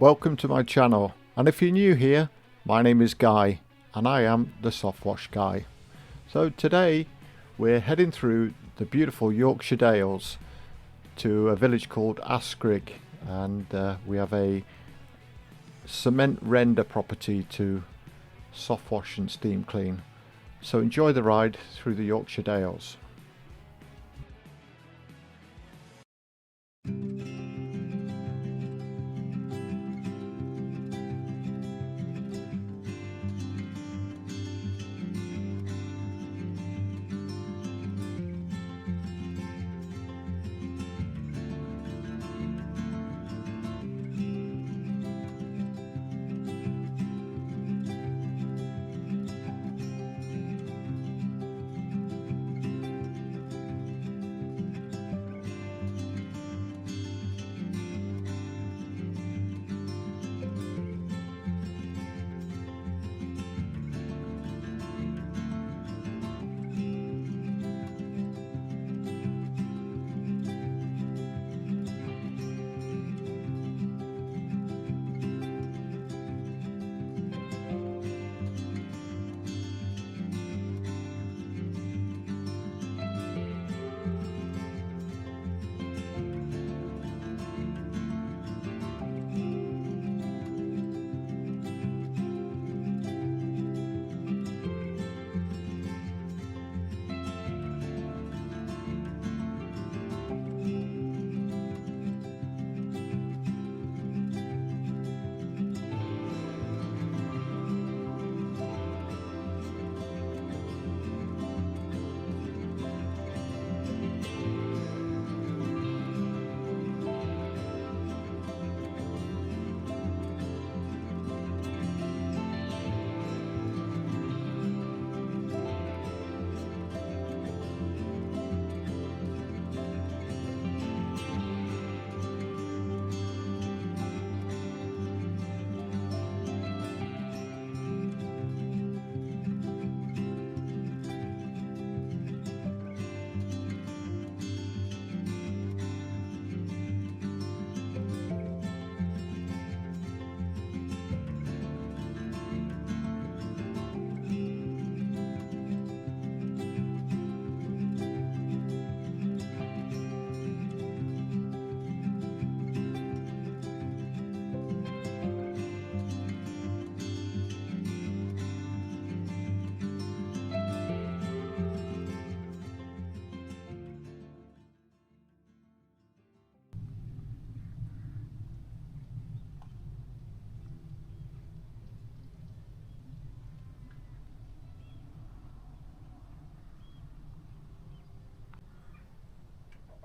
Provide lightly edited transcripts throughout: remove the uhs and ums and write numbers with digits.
Welcome to my channel, and if you're new here, my name is Guy and I am the SoftWash Guy. So today we're heading through the beautiful Yorkshire Dales to a village called Askrigg, and we have a cement render property to soft wash and steam clean. So enjoy the ride through the Yorkshire Dales.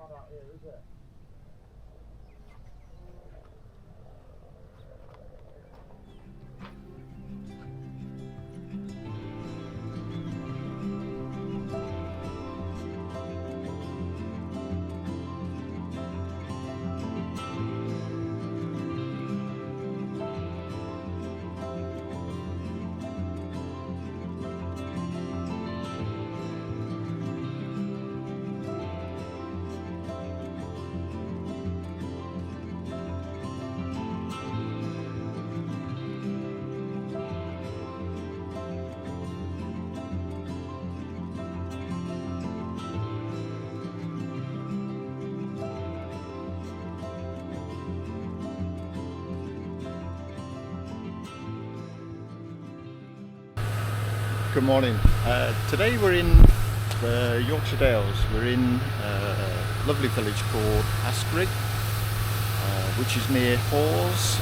Out here, is it? Good morning. Today we're in the Yorkshire Dales. We're in a lovely village called Askrigg, which is near Hawes,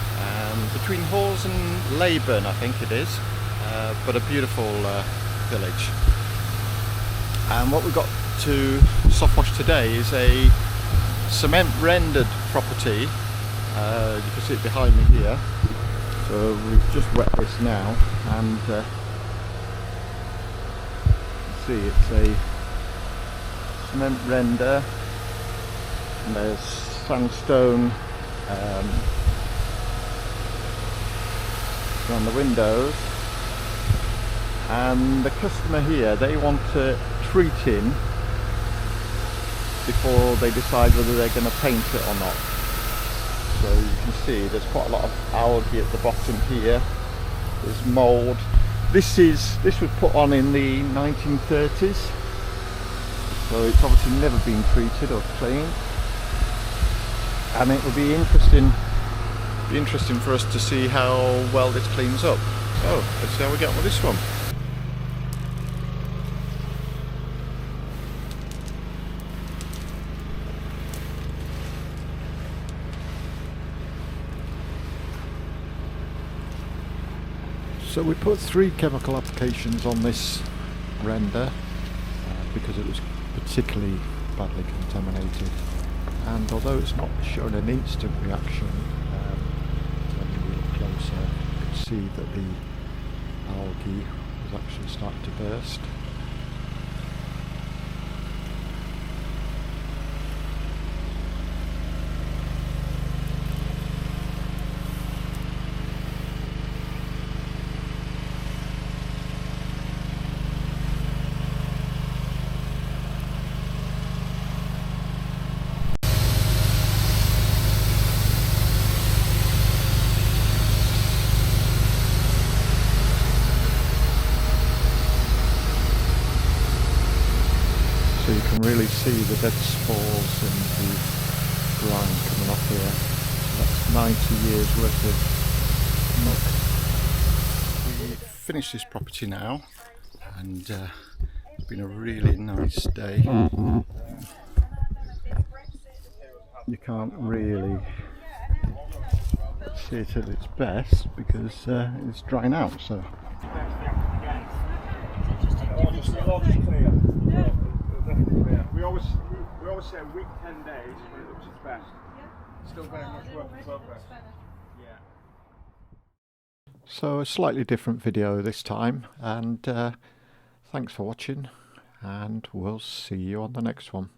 between Hawes and Leyburn I think it is, but a beautiful village. And what we've got to soft wash today is a cement rendered property. You can see it behind me here. So we've just wet this now, and see it's a cement render, and there's sandstone around the windows, and the customer here, they want treating before they decide whether they're going to paint it or not. So So you can see there's quite a lot of algae at the bottom here. There's mould. This was put on in the 1930s, so it's obviously never been treated or cleaned. And it will be interesting for us to see how well this cleans up. So let's see how we get on with this one. So we put 3 chemical applications on this render because it was particularly badly contaminated, and although it's not shown an instant reaction, when we look closer you could see that the algae was actually starting to burst. So you can really see the dead spores and the grime coming off here. So that's 90 years worth of muck. We've finished this property now, and it's been a really nice day. You can't really see it at its best because it's drying out. So. We always say a week, 10 days when it looks its best. Still very much work in progress. Yeah. So a slightly different video this time, and thanks for watching, and we'll see you on the next one.